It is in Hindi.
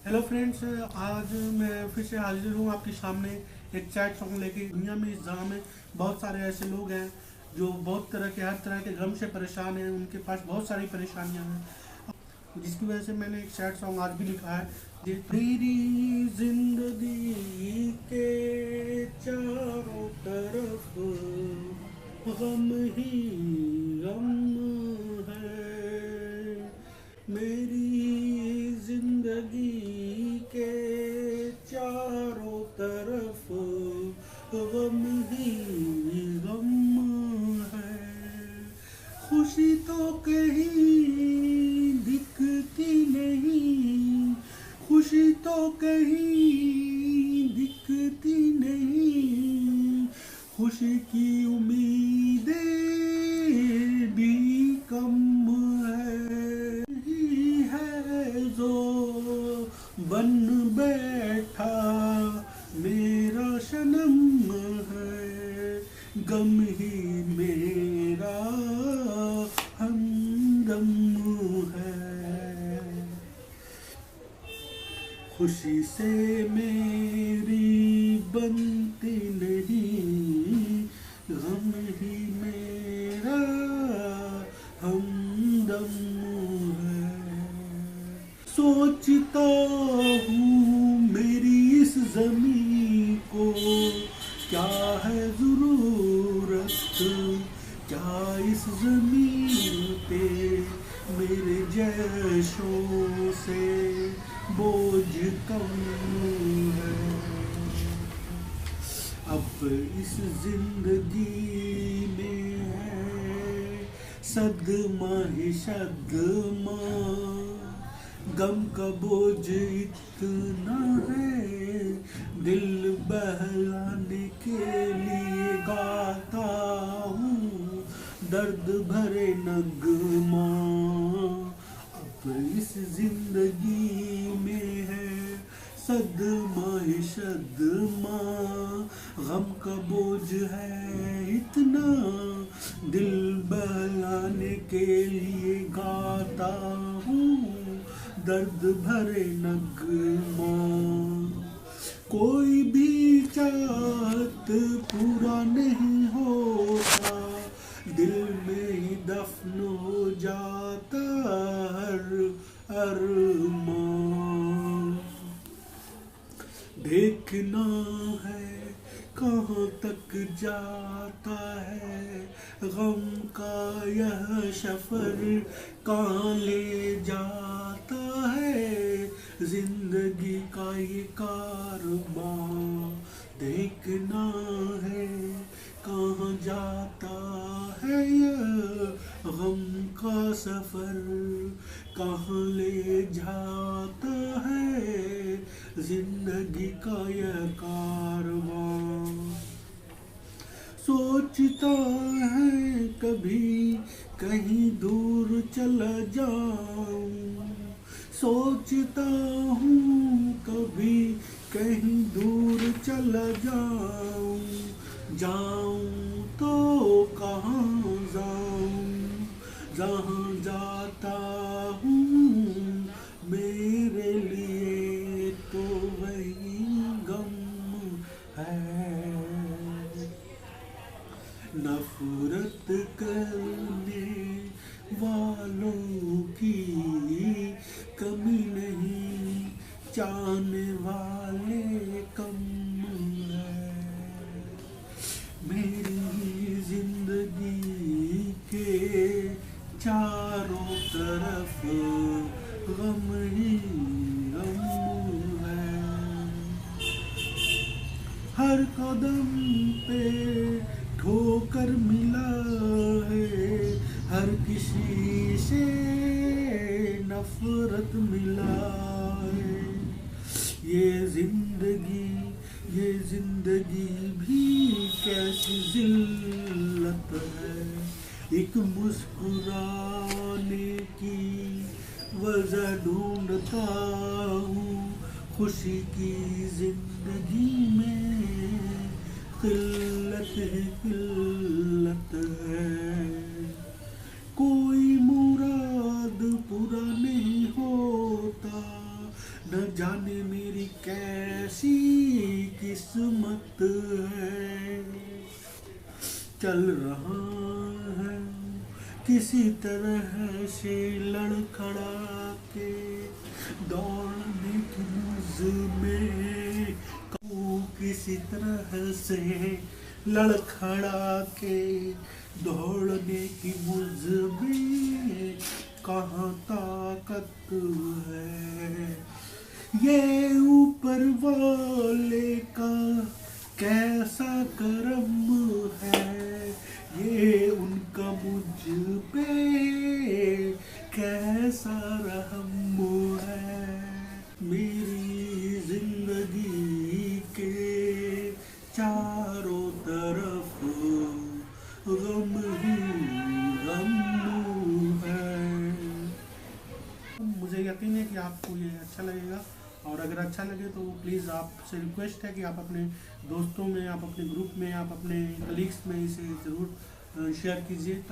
हेलो फ्रेंड्स, आज मैं फिर से हाजिर हूँ आपके सामने एक सैड सॉन्ग लेके। दुनिया में, इस जहाँ में बहुत सारे ऐसे लोग हैं जो बहुत तरह के, हर तरह के गम से परेशान हैं। उनके पास बहुत सारी परेशानियाँ हैं, जिसकी वजह से मैंने एक सैड सॉन्ग आज भी लिखा है। मेरी जिंदगी के चारों तरफ गम ही गम है। मेरी जिंदगी के चारों तरफ गम ही गम है। खुशी तो कहीं दिखती नहीं, खुशी तो कहीं दिखती नहीं, खुशी की उम्मीदें भी कम है। ही है जो बन बैठा मेरा सनम है, गम ही मेरा हमदम है। खुशी से मेरी बनती नहीं, गम ही मेरा हमदम है। सोचता हूँ मेरी इस ज़मीं को क्या है ज़रूरत, क्या इस ज़मीं पे मेरे जैसों से बोझ कम है। अब इस जिंदगी में है सदमा ही सदमा, गम का बोझ इतना है, दिल बहलाने के लिए गाता हूँ दर्द भरे नगमा। अब इस जिंदगी में है सदमा ही सदमा, गम का बोझ है इतना, दिल बहलाने के लिए गाता हूँ दर्द भरे नगमा। कोई भी चाहत पूरा नहीं होता, दिल में ही दफन हो जाता हर अरमान। देखना है कहाँ तक जाता है गम का यह सफर, कहाँ ले जाता है जिंदगी का ये कारवां। देखना है कहाँ जाता है यह गम का सफर, कहाँ ले जाता है जिंदगी का यह कारवां। सोचता है कभी कहीं दूर चला जाऊं, सोचता हूँ कभी कहीं दूर चला जाऊं, जाऊं तो कहाँ जाऊं, जहाँ जाता हूँ मेरे लिए तो वही गम है। नफरत करने वालों की कमी नहीं, चाहने वाले कम है। मेरी जिंदगी के चारों तरफ गम ही गम है। हर कदम पे ठोकर मिला है, हर किसी से नफरत मिला है। ये जिंदगी भी कैसी जिल्लत है, एक मुस्कुराने की वजह ढूंढता हूँ, खुशी की जिंदगी में किल्लत है किल्लत है। कोई मुराद पूरा नहीं होता, न जाने मेरी कैसी किस्मत है, चल रहा है किसी तरह से लड़खड़ा के, दौड़ने की मुझ में किसी तरह से लड़खड़ा के, दौड़ने की मुझ में कहाँ ताकत है, ये ऊपर वाले का कैसा करम है, ये उनका मुझ पे कैसा रहम है, मेरी जिंदगी के चारों तरफ गम ही गम है। मुझे यकीन है कि आपको ये अच्छा लगेगा, और अगर अच्छा लगे तो प्लीज़ आपसे रिक्वेस्ट है कि आप अपने दोस्तों में, आप अपने ग्रुप में, आप अपने कलीग्स में इसे ज़रूर शेयर कीजिए।